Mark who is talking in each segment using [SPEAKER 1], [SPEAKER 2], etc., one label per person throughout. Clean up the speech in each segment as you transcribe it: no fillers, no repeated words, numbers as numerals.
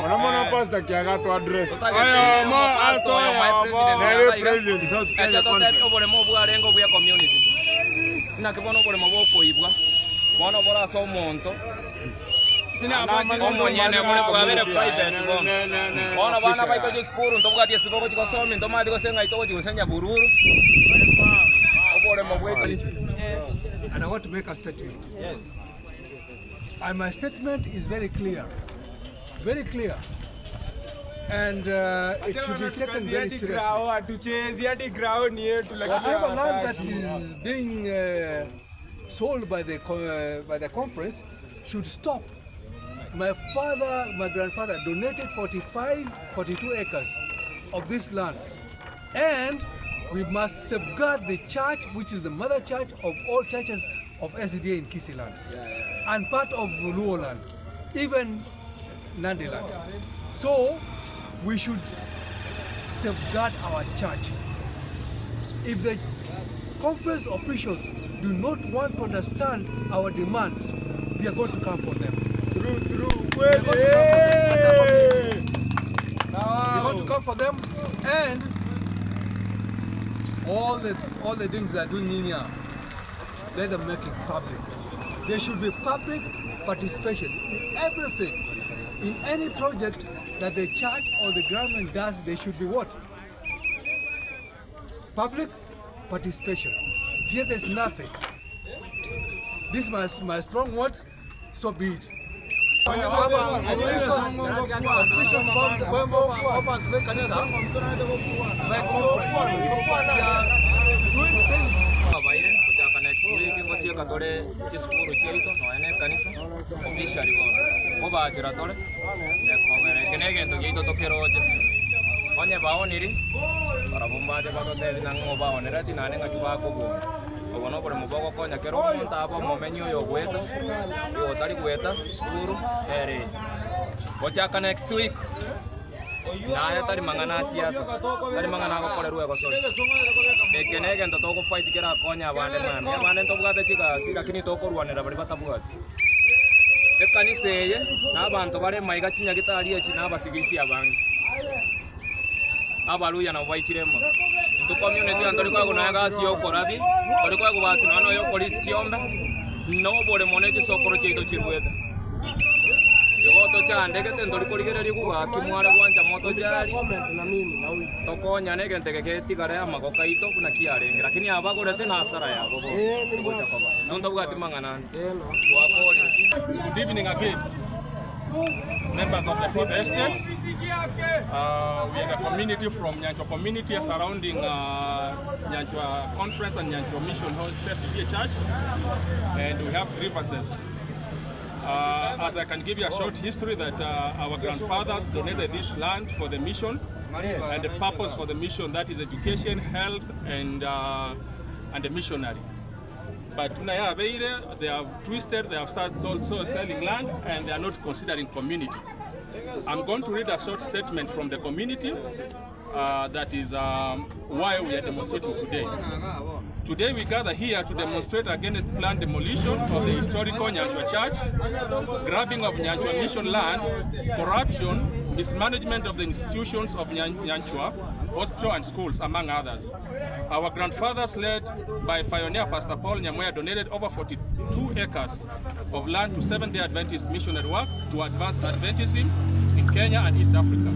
[SPEAKER 1] Wanamona pastor kiaga to address.
[SPEAKER 2] Aya ma aso ya president South Kenya oboremo bwarengo bwa community. Na kibono oboremo bwokoibwa. Bono bora so monto. Tina omonyene muri kwabere private bono. Bono bana baiko jiskuru ntobugatie siboko jikosomi ntomadi gosenga itoko jikosenya bururu. Oboremo bwekalisi.
[SPEAKER 3] And I want to make a statement.
[SPEAKER 2] Yes.
[SPEAKER 3] And my statement is very clear. Very clear. And it should be taken very seriously. Whatever land that is being sold by the conference should stop. My grandfather donated 42 acres of this land. And we must safeguard the church, which is the mother church of all churches of SDA in Kisii land. And part of Luo land, even Nandi land. So we should safeguard our church. If the conference officials do not want to understand our demand, we are going to come for them. True. We are going to come for them, and all the things they are doing in here, let them make it public. There should be public participation in everything. In any project that the church or the government does, there should be what? Public participation. Here there's nothing. These are my strong words, so be it.
[SPEAKER 2] Katore chiskuru chirito noene kanisa officially oba chiratore ne kogere kenege to gito tokeroje onye baoniri para bombaje bagote nango baonera tinane ngachuba kogo obono por muboko konya kero monta abo momenyo yo gweta yo tari gweta skuru ere bochaka next week na tari mangana siasa tari mangana ko kore ruego sori ekenege ndo toko fight kera konya abande mami abande ntobugate chika sika kini toko rwanera bari batabugate ekaniseye nabantu bare maiga chinyagitari echi nabasigisi abangi abaluya na baichirema ntu community andori kwa kuna gasi yo korabi tori kwa kubasi no yo police chiombe no bore moneje sokoro cheito chirweta yoto chande kete ndori korigereri kuga kimware gwanja moto jari tokonya nege ntege tigare amagoka ito kuna kiarenge lakini abagorete na hasara yabo bo ngoja kwa no ndobugati mangana
[SPEAKER 4] Good evening again, members of the Fourth Estate. We are the community from Nyanchwa community surrounding Nyanchwa Conference and Nyanchwa Mission host SDA Church, and we have grievances. As I can give you a short history that our grandfathers donated this land for the mission, and the purpose for the mission, that is education, health, and the missionary. But they have twisted, they have started also selling land, and they are not considering community. I'm going to read a short statement from the community that is why we are demonstrating today. Today we gather here to demonstrate against planned demolition of the historical Nyanchwa Church, grabbing of Nyanchwa Mission land, corruption, mismanagement of the institutions of Nyanchwa, hospital and schools, among others. Our grandfathers, led by pioneer Pastor Paul Nyamweya, donated over 42 acres of land to Seventh-day Adventist missionary work to advance Adventism in Kenya and East Africa.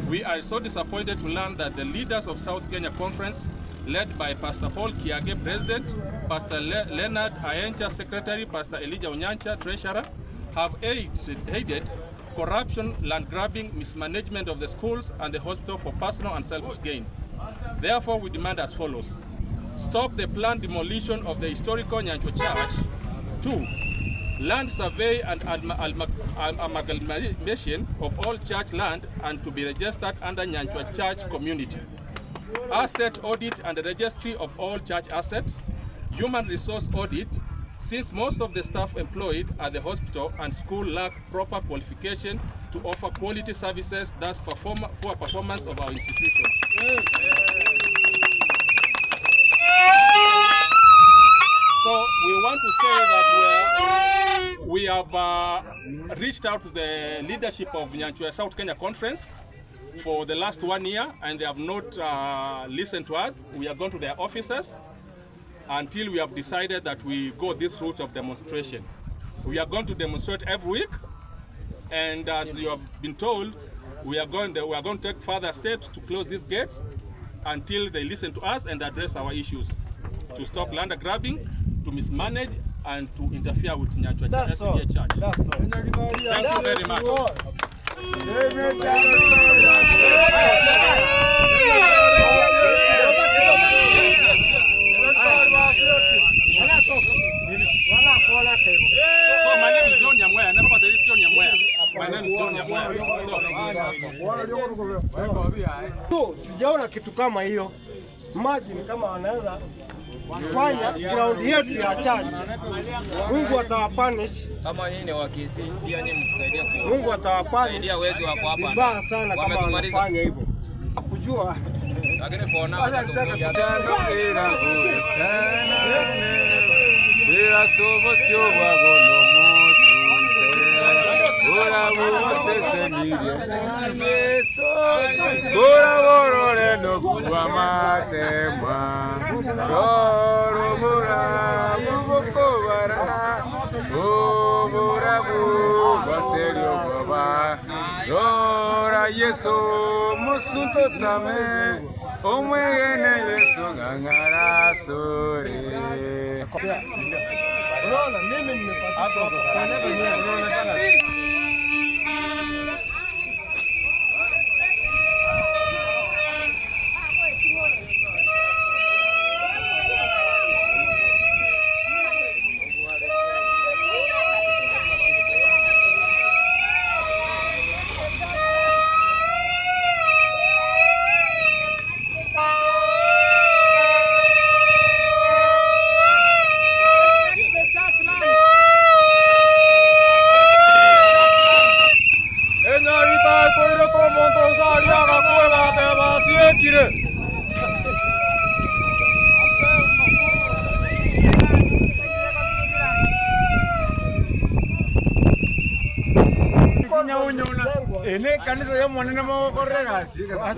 [SPEAKER 4] We are so disappointed to learn that the leaders of South Kenya Conference, led by Pastor Paul Kiage, President, Pastor Leonard Ayencha, Secretary, Pastor Elijah Onyancha, Treasurer, have aided corruption, land grabbing, mismanagement of the schools and the hospital for personal and selfish gain. Therefore, we demand as follows: stop the planned demolition of the historical Nyanchwa Church. 2. Land survey and amalgamation of all church land and to be registered under Nyanchwa Church community. Asset audit and the registry of all church assets. Human resource audit, since most of the staff employed at the hospital and school lack proper qualification to offer quality services, thus poor performance of our institutions. So we want to say that we have reached out to the leadership of Nyanchwa South Kenya Conference for the last 1 year, and they have not listened to us. We are going to their offices until we have decided that we go this route of demonstration. We are going to demonstrate every week, and as you have been told, we are going to take further steps to close these gates until they listen to us and address our issues, to stop land grabbing, to mismanage, and to interfere with Nyanchwa SDA Church. Thank you very much. So my name is Nyanchwa. I never got the Nyanchwa. My name is Nyanchwa.
[SPEAKER 5] Sijaona kitu kama hiyo. Imagine kama wanaweza kufanya ground yetu ya church. Mungu atawapunish.
[SPEAKER 2] Kama yeye ni wa Kisii, pia ni msaidia kwa.
[SPEAKER 5] Mungu atawapunish.
[SPEAKER 2] Ndio wezi wako hapa.
[SPEAKER 5] Vibaya sana kama wanafanya hivyo. Kujua.
[SPEAKER 2] Lakini for now
[SPEAKER 1] Yesu musunto tame omwene Yesu ngangara sore.
[SPEAKER 5] Unaona mimi nimepata
[SPEAKER 1] ene kanisa yo monene mo korega sika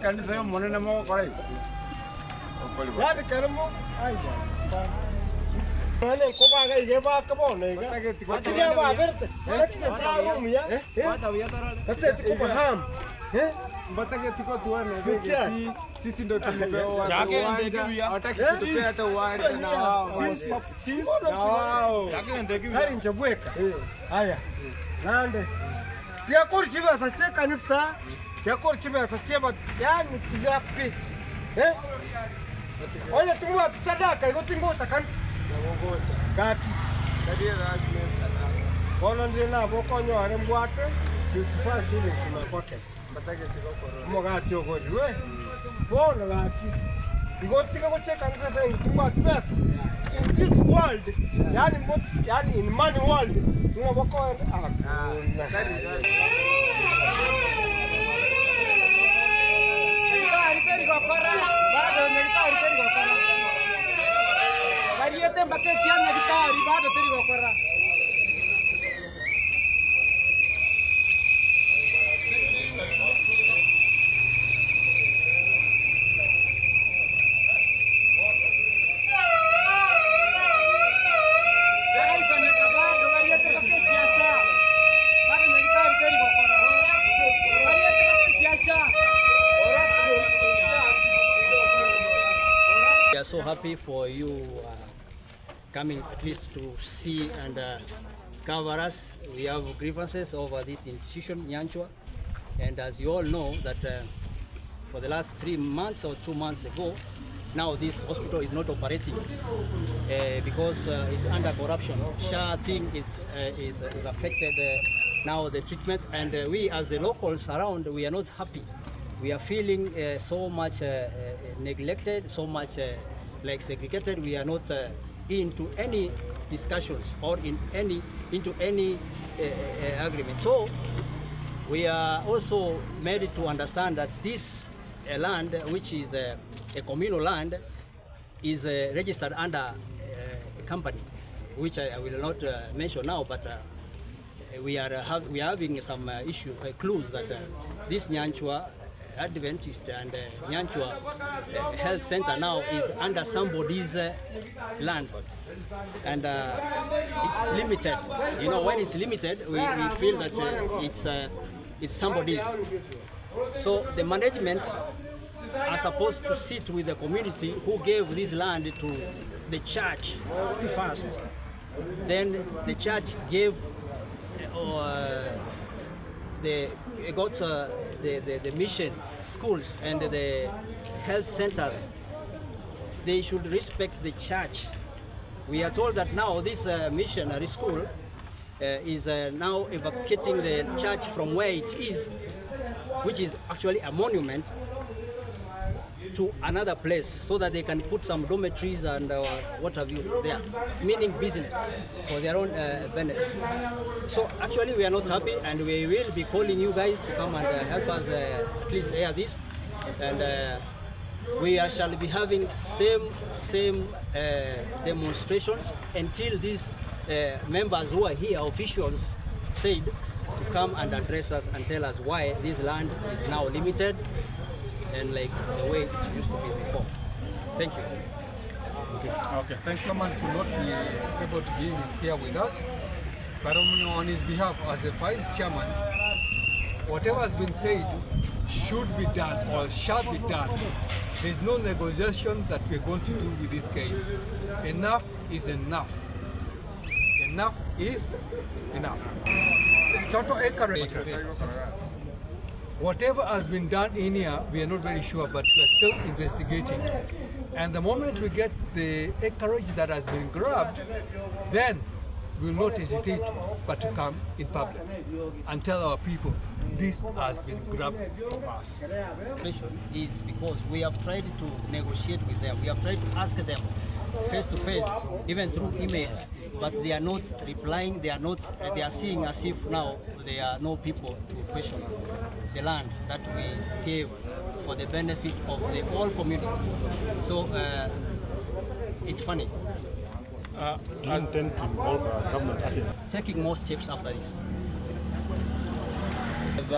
[SPEAKER 1] kanisa yo monene mo korega
[SPEAKER 5] yadi karamo ai Mane ko ba ga ye ba ka bo ne ga atiya ba verte atiya sa go muya ate ko ba ham
[SPEAKER 3] Mbatake tiko tuone sisi ndo tumepewa uwanja. Hataki kutupea hata uwanja na wao.
[SPEAKER 5] Sisi na wao. Hari njabweka. Haya. Nande. Tia kor chiba tache kanisa. Tia kor chiba tache ba yani tigapi. Oye tumwa sadaka iko tingota kan. Ngogocha. Kaki. Kadia rasmi sadaka. Kono ndina bokonyo are mbwate. 55 shillings na pocket. Batake tiko koro. Mogati ogojwe. Bona gati. Igotika goche kanisa sengi tumba tibesa. In this world, yani in money world, ngoboko
[SPEAKER 6] We are so happy for you coming at least to see and cover us. We have grievances over this institution, Nyanchwa, and as you all know that for the last 3 months or 2 months ago, now this hospital is not operating because it's under corruption. SHA thing is affected now the treatment, and we as the locals around, we are not happy. We are feeling so much neglected, so much like segregated. We are not into any discussions or into any agreement. So we are also made to understand that this land, which is a communal land, is registered under a company, which I will not mention now, but we are having some clues that this Nyanchwa Adventist and Nyanchwa Health Center now is under somebody's land, and it's limited. You know, when it's limited, we feel that it's somebody's. So the management are supposed to sit with the community who gave this land to the church first. Then the church gave the mission schools and the health centers. They should respect the church. We are told that now this missionary school is now evacuating the church from where it is, which is actually a monument, to another place so that they can put some dormitories and what have you there, meaning business for their own benefit. So actually we are not happy, and we will be calling you guys to come and help us at least air this, and we shall be having same demonstrations until these members who are here, officials, said to come and address us and tell us why this land is now limited and like the way it used to be before. Thank you.
[SPEAKER 3] Okay. Thank you. Chairman could not be able to be here with us, but on his behalf, as a vice chairman, whatever has been said should be done or shall be done. There's no negotiation that we're going to do with this case. Enough is enough. Enough is enough. Total acreage. Whatever has been done in here, we are not very sure, but we are still investigating. And the moment we get the acreage that has been grabbed, then we will not hesitate but to come in public and tell our people this has been grabbed from us.
[SPEAKER 6] Is because we have tried to negotiate with them. We have tried to ask them face to face, even through emails, but they are not replying. They are seeing as if now there are no people to question the land that we gave for the benefit of the whole community. So it's funny.
[SPEAKER 7] Do you intend to involve government agencies?
[SPEAKER 6] Taking more steps after this.
[SPEAKER 4] As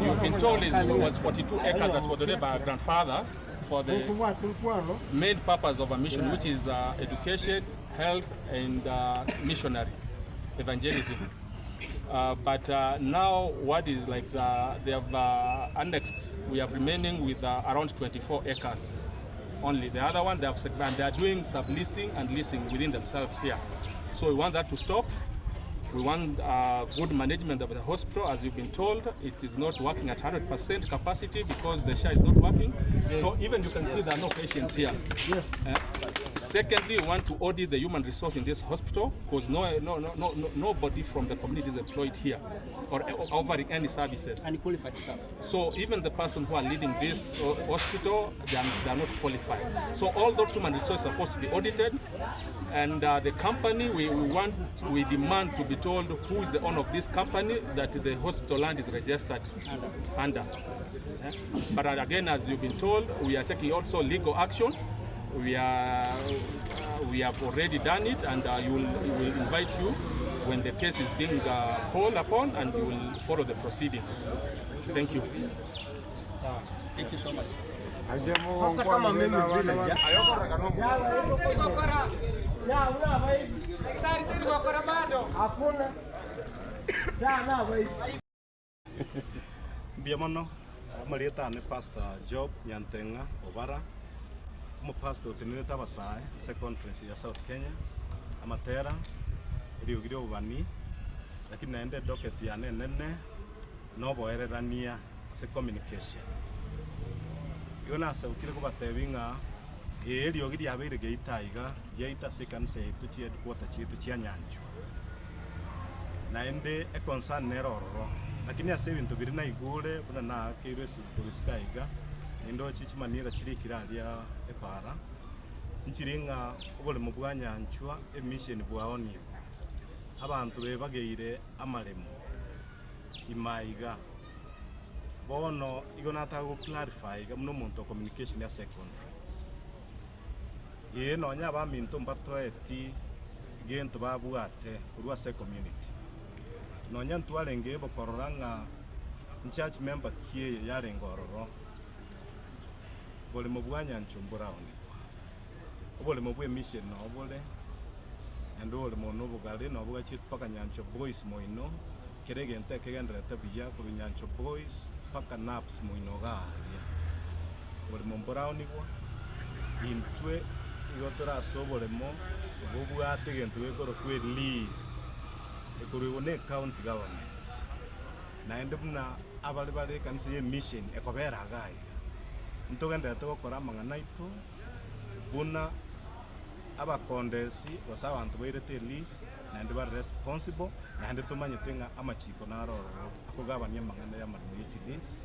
[SPEAKER 4] you've been told, it was 42 acres that were donated by our grandfather for the main purpose of a mission, which is education, health, and missionary evangelism. But now what is like they have annexed, we are remaining with around 24 acres only. The other one they have segmented, they are doing subleasing and leasing within themselves here. So we want that to stop. We want good management of the hospital. As you've been told, it is not working at 100% capacity because the share is not working. So even you can see there are no patients here. Yes. Secondly, we want to audit the human resource in this hospital because nobody from the community is employed here or offering any services.
[SPEAKER 6] And qualified staff.
[SPEAKER 4] So even the person who are leading this hospital, they are not qualified. So all those human resources are supposed to be audited. And the company, we demand to be told who is the owner of this company that the hospital land is registered under. But again, as you've been told, we are taking also legal action. We have already done it, and we will invite you when the case is being called upon, and you will follow the proceedings. Thank you.
[SPEAKER 6] Thank you so much.
[SPEAKER 5] Sasa kama mimi vile
[SPEAKER 7] Biamono, Marieta ne Pastor Job Nyantenga Obara. I'm a pastor to the Tabasai, a conference in South Kenya. I'm a terra, Rio Vani, like in the end docket Yane Nene, Novo Erania, as a communication. You know, so Kirko Tevinga, Rio Gidia Gay Tiger, Yata second say to cheer quarter cheer to Nyanchwa. Ninde a concern Nero, like in a saving to be na Igule, but na curious to the Skyga. Indo chichimanira chiri kiralia epara nchiringa oboremo bwa.Nyanchwa emission bwaonigwe abantu bebageire amaremo imaiga bono igonata go clarify muno muntu communication ya conference no nyaba minto mbato eti gento babwate kurwa community nonya ntwarenge bokorora ng'a church member kie yarenga ororo oboremo bwa Nyanchwa bwaonigwe oboremo bwa mission no obore ende oboremo no bugari no bugachit paka Nyanchwa boys moino kerege ente kegenderete biya kuru Nyanchwa boys paka naps moino garia oboremo bwaonigwe intwe igotora so oboremo bobwate gento gekoro kwe release ekuru ne county government naende buna abali bali kanisa ye mission ekobera gaiga ntogendete gokora amang'ana ito buna abakondesi basa abantu bairete release naende bari responsible naende tumanyete ng'a amachiko narororo akogabania amang'ana y'amarimo y'echilisi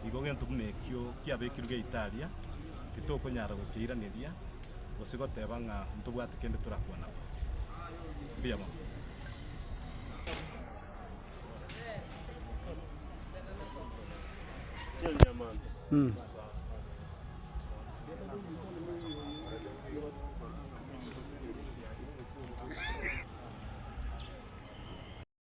[SPEAKER 7] igo gento buna ekio kiabekirwe Italia titokonyara gokeiraniria gose goteba ng'a ntobwate kende turakwana about it mbia mo
[SPEAKER 5] Nyamanda.